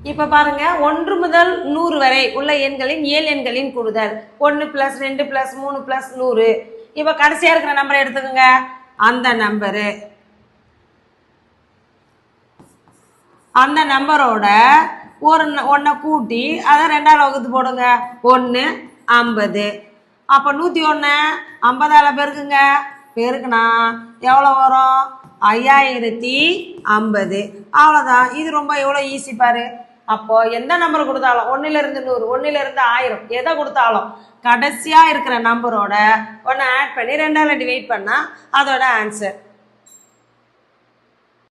இப்போ பாருங்க 1 முதல் 100 வரை உள்ள எண்களின் இயல் எண்களின் கூடுதல் 1 + 2 + 3 + 100. இப்போ கடைசியா இருக்கிற நம்பரை எடுத்துக்கோங்க. அந்த நம்பரோட ஒன்றை கூட்டி அதை 2ஆல் வகுத்து போடுங்க. 1 50. அப்போ 101 50ஆல் பெருக்குனா எவ்வளோ வரும்? 5050. அவ்வளோதான். இது ரொம்ப எவ்வளோ ஈஸி பாரு. அப்போ எந்த நம்பர் கொடுத்தாலும் 1லிருந்து 100 1லிருந்து 1000 எதை கொடுத்தாலும் கடைசியாக இருக்கிற நம்பரோட ஒன்று ஆட் பண்ணி 2ஆல் டிவைட் பண்ணால் அதோட ஆன்சர்.